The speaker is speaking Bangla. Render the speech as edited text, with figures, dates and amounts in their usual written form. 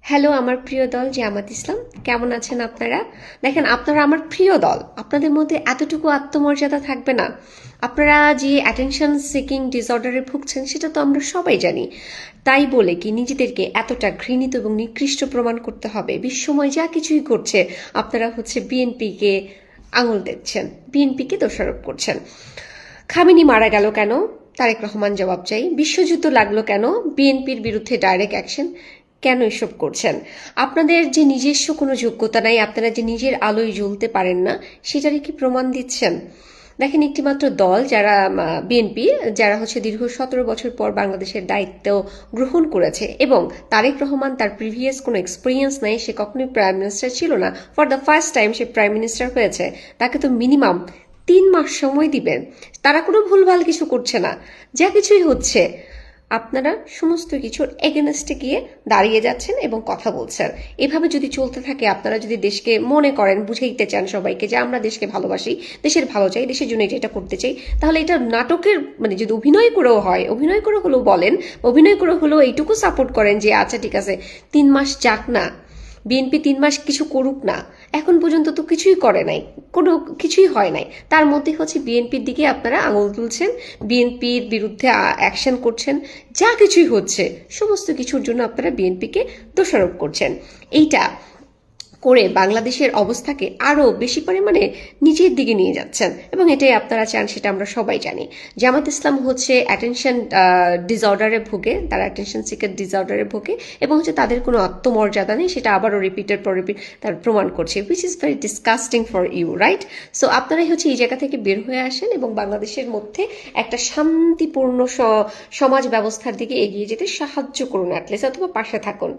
হ্যালো আমার প্রিয় দল জামাত ইসলাম, কেমন আছেন আপনারা? দেখেন, আপনারা আমার প্রিয় দল, আপনাদের মধ্যে এতটুকু আত্মমর্যাদা থাকবে না? আপনারা যে অ্যাটেনশন সিকিং ডিসঅর্ডারে ভুগছেন সেটা তো আমরা সবাই জানি। তাই বলে কি নিজেদেরকে এতটা ঘৃণিত এবং নিকৃষ্ট প্রমাণ করতে হবে? বিশ্বময় যা কিছুই করছে আপনারা বিএনপিকে আঙুল দিচ্ছেন, বিএনপিকে দোষারোপ করছেন। খামেনি মারা গেল কেন? তারেক রহমান জবাব চাই। বিশ্বযুদ্ধ লাগলো কেন? বিএনপির বিরুদ্ধে ডাইরেক্ট অ্যাকশন। কেন এসব করছেন? আপনাদের যে নিজস্ব কোনো যোগ্যতা নাই, আপনারা যে নিজের আলোয় জ্বলতে পারেন না, সেটারই কি প্রমাণ দিচ্ছেন? দেখেন, একটিমাত্র দল যারা বিএনপি, যারা দীর্ঘ 17 বছর পর বাংলাদেশের দায়িত্ব গ্রহণ করেছে, এবং তারেক রহমান তার প্রিভিয়াস কোনো এক্সপিরিয়েন্স নাই, সে কখনোই প্রাইম মিনিস্টার ছিল না, for the first time say prime minister হয়েছে, তাকে তো মিনিমাম 3 মাস সময় দিবেন। তারা কোনো ভুলভাল কিছু করছে না, যা কিছুই হচ্ছে আপনারা সমস্ত কিছুর এগেনস্টে গিয়ে দাঁড়িয়ে যাচ্ছেন এবং কথা বলছেন। এভাবে যদি চলতে থাকে, আপনারা যদি দেশকে মনে করেন, বুঝাইতে চান সবাইকে যে আমরা দেশকে ভালোবাসি, দেশের ভালো চাই, দেশের জন্য এটা করতে চাই, তাহলে এটা নাটকের যদি অভিনয় করেও হয়, অভিনয় করে হলেও বলেন, অভিনয় করে হলেও এইটুকু সাপোর্ট করেন যে আচ্ছা ঠিক আছে, 3 মাস যাক না, বিএনপি 3 মাস কিছু করুক না। এখন পর্যন্ত তো কিছুই করে নাই, কোনো কিছুই হয় নাই। তার মধ্যে বিএনপির দিকে আপনারা আঙুল তুলছেন, বিএনপির বিরুদ্ধে অ্যাকশন করছেন, যা কিছুই হচ্ছে সমস্ত কিছুর জন্য আপনারা বিএনপিকে দোষারোপ করছেন। এইটা করে বাংলাদেশের অবস্থাকে আরো বেশি পরিমাণে নিচের দিকে নিয়ে যাচ্ছেন, এবং এটাই আপনারা চান, সেটা আমরা সবাই জানি। জামাত ইসলাম অ্যাটেনশন ডিসঅর্ডারে ভোগে, তারা অ্যাটেনশন সিকার ডিসঅর্ডারে ভোগে, এবং তাদের কোনো আত্মমর্যাদা নেই, সেটা আবারও রিপিটের পর রিপিট তার প্রমাণ করছে, which is very disgusting for you, right? So আপনারাই এই জায়গা থেকে বের হয়ে আসেন এবং বাংলাদেশের মধ্যে একটা শান্তিপূর্ণ সমাজ ব্যবস্থার দিকে এগিয়ে যেতে সাহায্য করুন, অ্যাটলিস্ট, অথবা পাশে থাকুন।